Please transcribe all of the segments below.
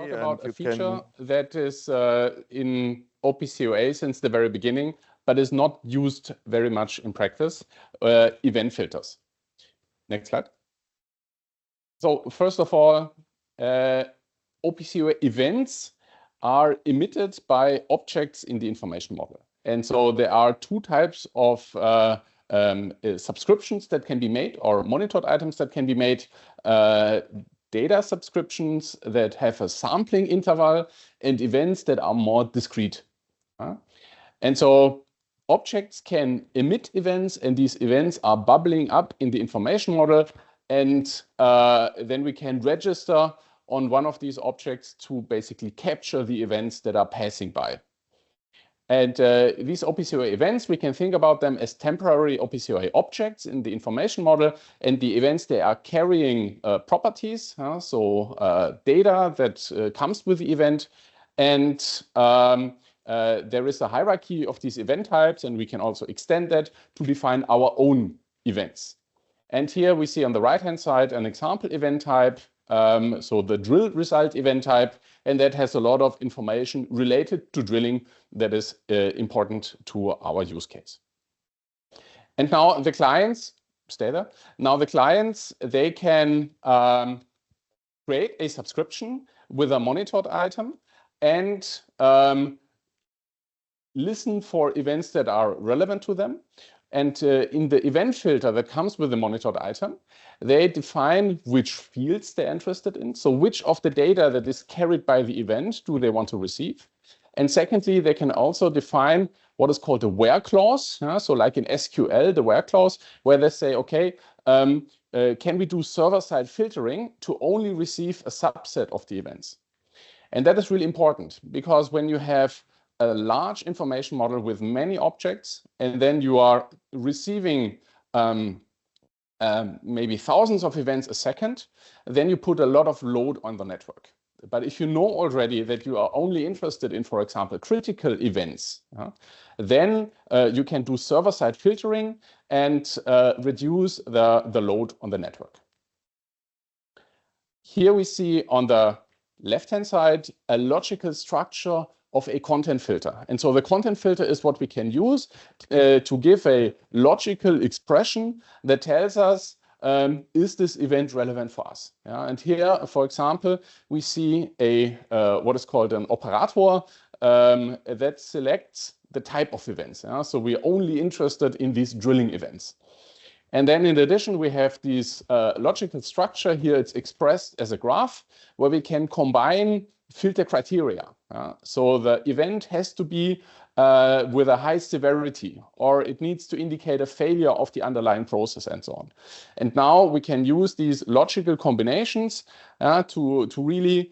talk about a feature that is in OPCDI since the very beginning, but is not used very much in practice, event filters. Next slide. So first of all, OPCDI events are emitted by objects in the information model. And so there are two types of subscriptions that can be made, or monitored items that can be made. Data subscriptions that have a sampling interval, and events that are more discrete. And so objects can emit events, and these events are bubbling up in the information model, and then we can register on one of these objects to basically capture the events that are passing by. And these OPCDI events, we can think about them as temporary OPCDI objects in the information model, and the events, they are carrying properties, so data that comes with the event. And there is a hierarchy of these event types, and we can also extend that to define our own events. And here we see on the right-hand side an example event type, so the drill result event type, and that has a lot of information related to drilling that is important to our use case. And now the clients, stay there. Now the clients, they can create a subscription with a monitored item and listen for events that are relevant to them. And in the event filter that comes with the monitored item, they define which fields they're interested in. So which of the data that is carried by the event do they want to receive? And secondly, they can also define what is called a where clause. So like in SQL, the where clause, where they say, okay, can we do server-side filtering to only receive a subset of the events? And that is really important, because when you have a large information model with many objects, and then you are receiving maybe thousands of events a second, then you put a lot of load on the network. But if you know already that you are only interested in, for example, critical events, then you can do server-side filtering and reduce the load on the network. Here we see on the left-hand side a logical structure of a content filter. And so the content filter is what we can use to give a logical expression that tells us, is this event relevant for us? And here, for example, we see a what is called an operator that selects the type of events. So we're only interested in these drilling events. And then in addition, we have this logical structure here. It's expressed as a graph where we can combine filter criteria. So the event has to be with a high severity, or it needs to indicate a failure of the underlying process and so on. And now we can use these logical combinations to really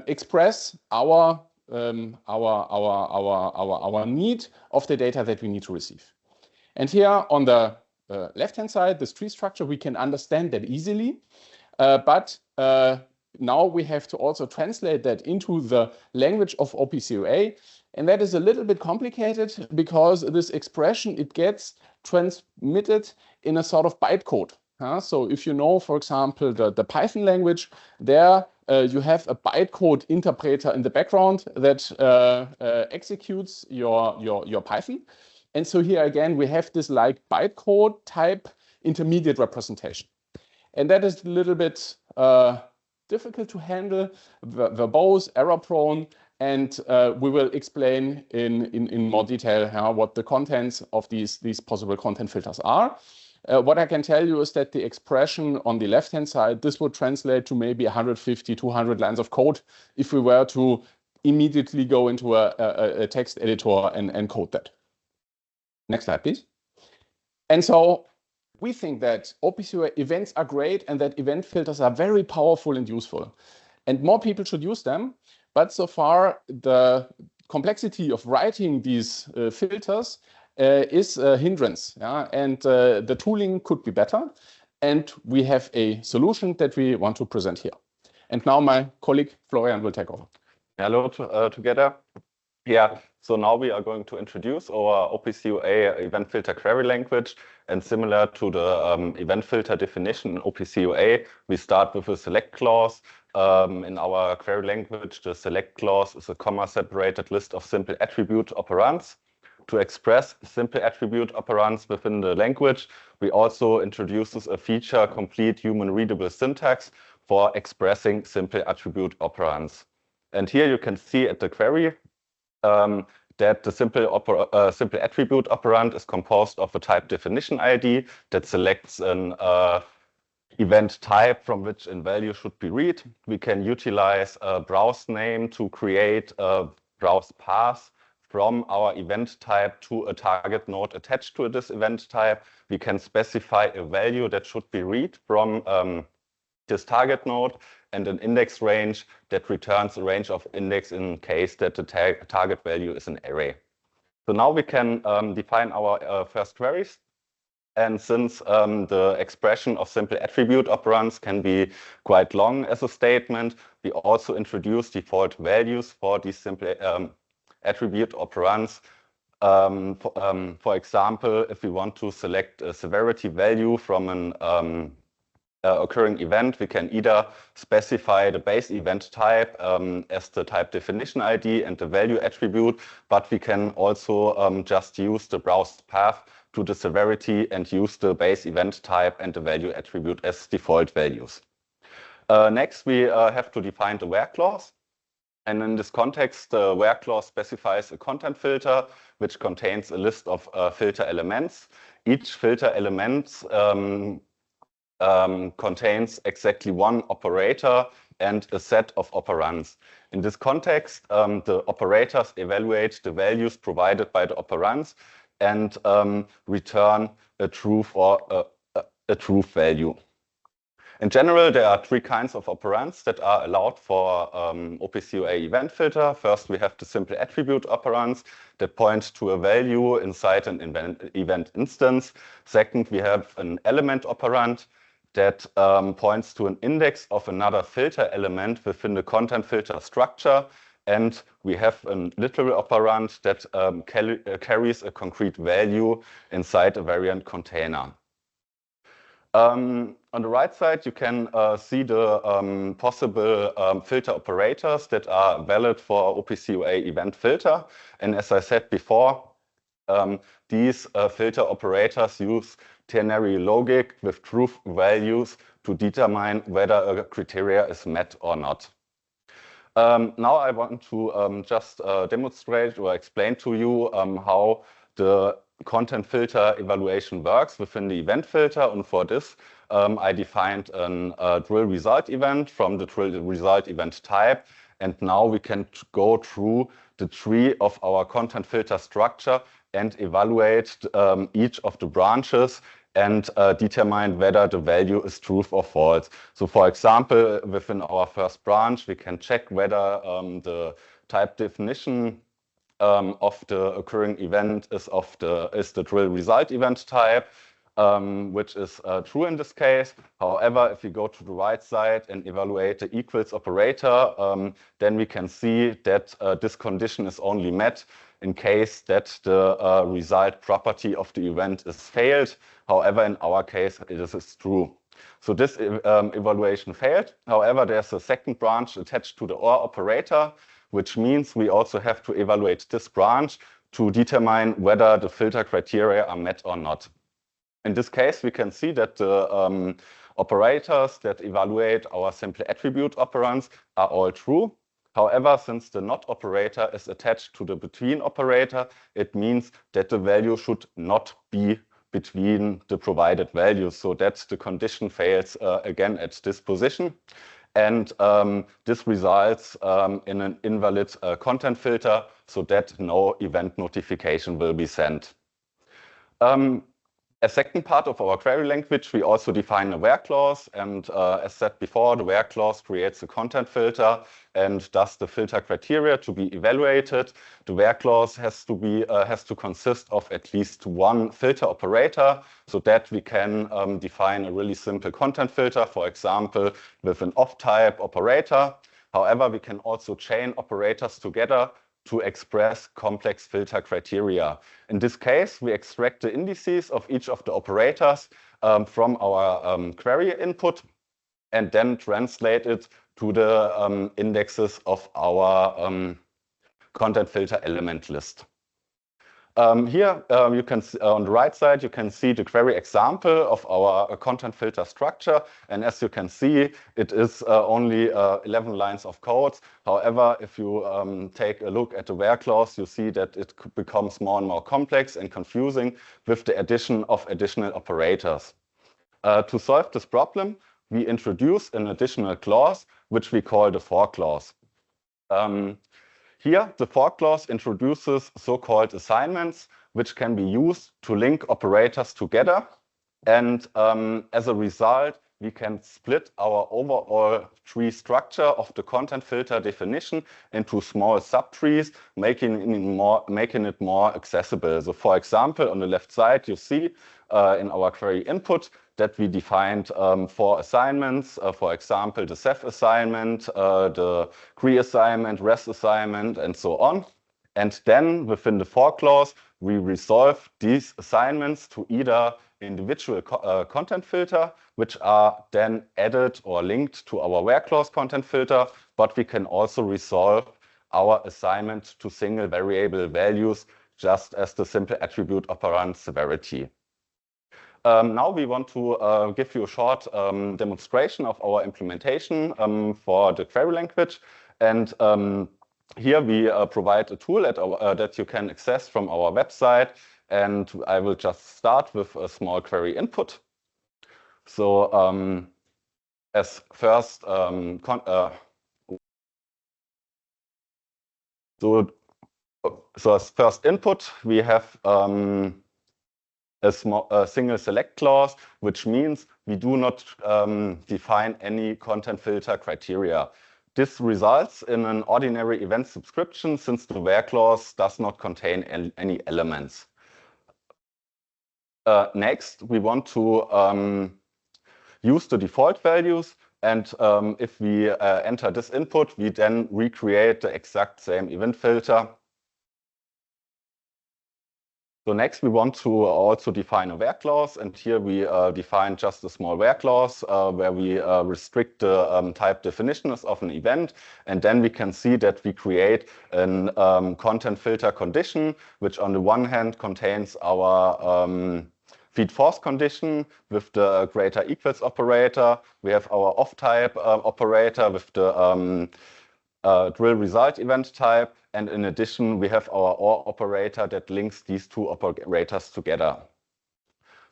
express our need of the data that we need to receive. And here on the left-hand side, this tree structure, we can understand that easily, but now we have to also translate that into the language of OPCDI, and that is a little bit complicated because this expression, it gets transmitted in a sort of bytecode. So if you know, for example, the Python language, there you have a bytecode interpreter in the background that executes your Python. And so here again, we have this like bytecode type intermediate representation. And that is a little bit difficult to handle, verbose, error-prone, and we will explain in more detail what the contents of these possible content filters are. What I can tell you is that the expression on the left-hand side, this would translate to maybe 150, 200 lines of code if we were to immediately go into a text editor and code that. Next slide, please. And so we think that OPCDI events are great and that event filters are very powerful and useful. And more people should use them. But so far, the complexity of writing these filters is a hindrance. And the tooling could be better. And we have a solution that we want to present here. And now my colleague Florian will take over. Hello together. Yeah, So now we are going to introduce our OPCUA event filter query language, and similar to the event filter definition in OPCUA, we start with a select clause. In our query language, the select clause is a comma-separated list of simple attribute operands. To express simple attribute operands within the language, we also introduces a feature complete human-readable syntax for expressing simple attribute operands. And here you can see at the query that the simple attribute operand is composed of a type definition ID that selects an event type from which in value should be read. We can utilize a browse name to create a browse path from our event type to a target node attached to this event type. We can specify a value that should be read from this target node, and an index range that returns a range of index in case that the target value is an array. So now we can define our first queries. And since the expression of simple attribute operands can be quite long as a statement, we also introduce default values for these simple attribute operands. For example, if we want to select a severity value from an occurring event, we can either specify the base event type as the type definition ID and the value attribute, but we can also just use the browse path to the severity and use the base event type and the value attribute as default values. Next, we have to define the where clause. And in this context, the where clause specifies a content filter, which contains a list of filter elements. Each filter element contains exactly one operator and a set of operands. In this context, the operators evaluate the values provided by the operands and return a truth or a truth value. In general, there are three kinds of operands that are allowed for OPCUA event filter. First, we have the simple attribute operands that point to a value inside an event instance. Second, we have an element operand that points to an index of another filter element within the content filter structure. And we have a literal operand that carries a concrete value inside a variant container. On the right side, you can see the possible filter operators that are valid for OPCUA event filter. And as I said before, these filter operators use ternary logic with truth values to determine whether a criteria is met or not. Now I want to just demonstrate or explain to you how the content filter evaluation works within the event filter. And for this, I defined a drill result event from the drill result event type. And now we can go through the tree of our content filter structure and evaluate each of the branches and determine whether the value is true or false. So for example, within our first branch, we can check whether the type definition of the occurring event is the drill result event type, which is true in this case. However, if we go to the right side and evaluate the equals operator, then we can see that this condition is only met in case that the result property of the event is failed. However, in our case, this is true. So this evaluation failed. However, there's a second branch attached to the OR operator, which means we also have to evaluate this branch to determine whether the filter criteria are met or not. In this case, we can see that the operators that evaluate our simple attribute operands are all true. However, since the not operator is attached to the between operator, it means that the value should not be between the provided values, so that the condition fails again at this position. And this results in an invalid content filter, so that no event notification will be sent. A second part of our query language, we also define a where clause. And as said before, the where clause creates a content filter and does the filter criteria to be evaluated. The where clause has to consist of at least one filter operator, so that we can define a really simple content filter, for example, with an off type operator. However, we can also chain operators together to express complex filter criteria. In this case, we extract the indices of each of the operators from our query input and then translate it to the indexes of our content filter element list. Here you can see, on the right side, you can see the query example of our content filter structure. And as you can see, it is only 11 lines of code. However, if you take a look at the where clause, you see that it becomes more and more complex and confusing with the addition of additional operators. To solve this problem, we introduce an additional clause, which we call the for clause. Here, the for clause introduces so-called assignments, which can be used to link operators together. And as a result, we can split our overall tree structure of the content filter definition into small subtrees, making it more accessible. So for example, on the left side, you see in our query input that we defined 4 assignments, for example, the Ceph assignment, the GRE assignment, REST assignment, and so on. And then within the for clause, we resolve these assignments to either individual content filter, which are then added or linked to our where clause content filter, but we can also resolve our assignment to single variable values, just as the simple attribute operand severity. Now we want to give you a short demonstration of our implementation for the query language. And here we provide a tool that you can access from our website. And I will just start with a small query input. So as first as first input, we have a single select clause, which means we do not define any content filter criteria. This results in an ordinary event subscription since the where clause does not contain any elements. Next, we want to use the default values. And if we enter this input, we then recreate the exact same event filter. So next, we want to also define a where clause. And here we define just a small where clause where we restrict the type definitions of an event. And then we can see that we create a content filter condition, which on the one hand contains our feed false condition with the greater equals operator. We have our off type operator with the drill result event type. And in addition, we have our OR operator that links these two operators together.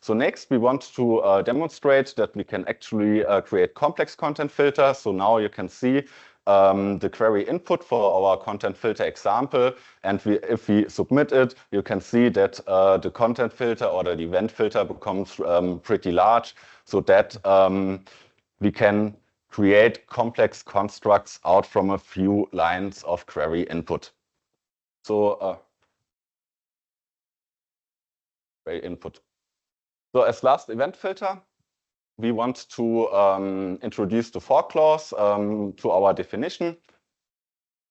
So next, we want to demonstrate that we can actually create complex content filters. So now you can see the query input for our content filter example. And if we submit it, you can see that the content filter or the event filter becomes pretty large so that we can create complex constructs out from a few lines of query input. So query input. So as last event filter, we want to introduce the for clause to our definition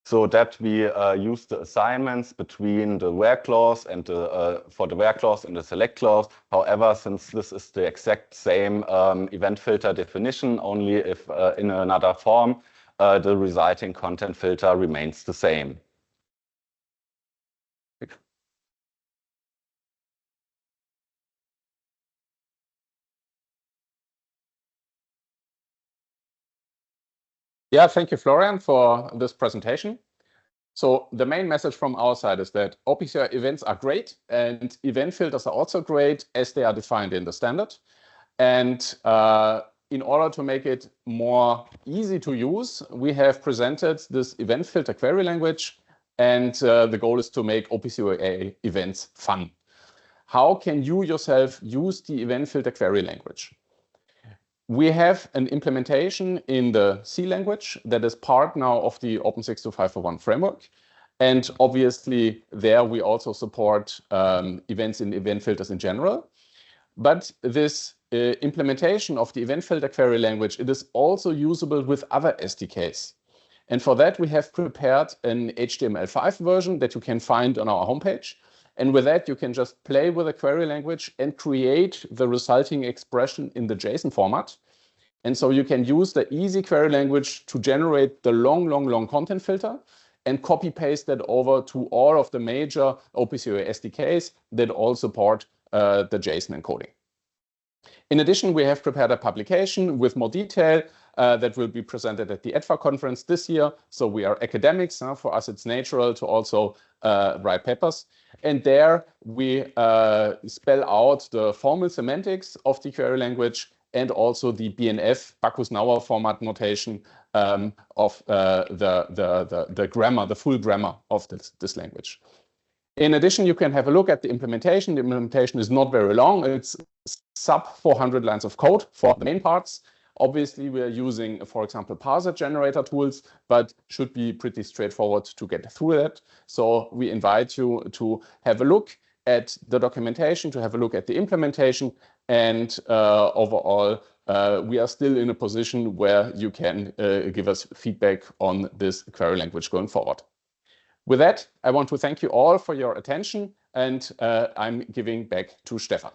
so that we use the assignments between the where clause and for the where clause and the select clause. However, since this is the exact same event filter definition, only if in another form, the resulting content filter remains the same. Yeah, thank you, Florian, for this presentation. So the main message from our side is that OPCDI events are great and event filters are also great as they are defined in the standard. And in order to make it more easy to use, we have presented this event filter query language, and the goal is to make OPCDI events fun. How can you yourself use the event filter query language? We have an implementation in the C language that is part now of the Open 62541 framework. And obviously there we also support events in event filters in general. But this implementation of the event filter query language, it is also usable with other SDKs. And for that, we have prepared an HTML5 version that you can find on our homepage. And with that, you can just play with the query language and create the resulting expression in the JSON format. And so you can use the easy query language to generate the long content filter and copy paste that over to all of the major OPCDI SDKs that all support the JSON encoding. In addition, we have prepared a publication with more detail that will be presented at the EDFA conference this year. So we are academics. For us, it's natural to also write papers. And there we spell out the formal semantics of the query language and also the BNF, Bacchus-Nauer format notation of the grammar, the full grammar of this language. In addition, you can have a look at the implementation. The implementation is not very long. It's sub 400 lines of code for the main parts. Obviously, we are using, for example, parser generator tools, but should be pretty straightforward to get through that. So we invite you to have a look at the documentation, to have a look at the implementation, and overall, we are still in a position where you can give us feedback on this query language going forward. With that, I want to thank you all for your attention, and I'm giving back to Stefan.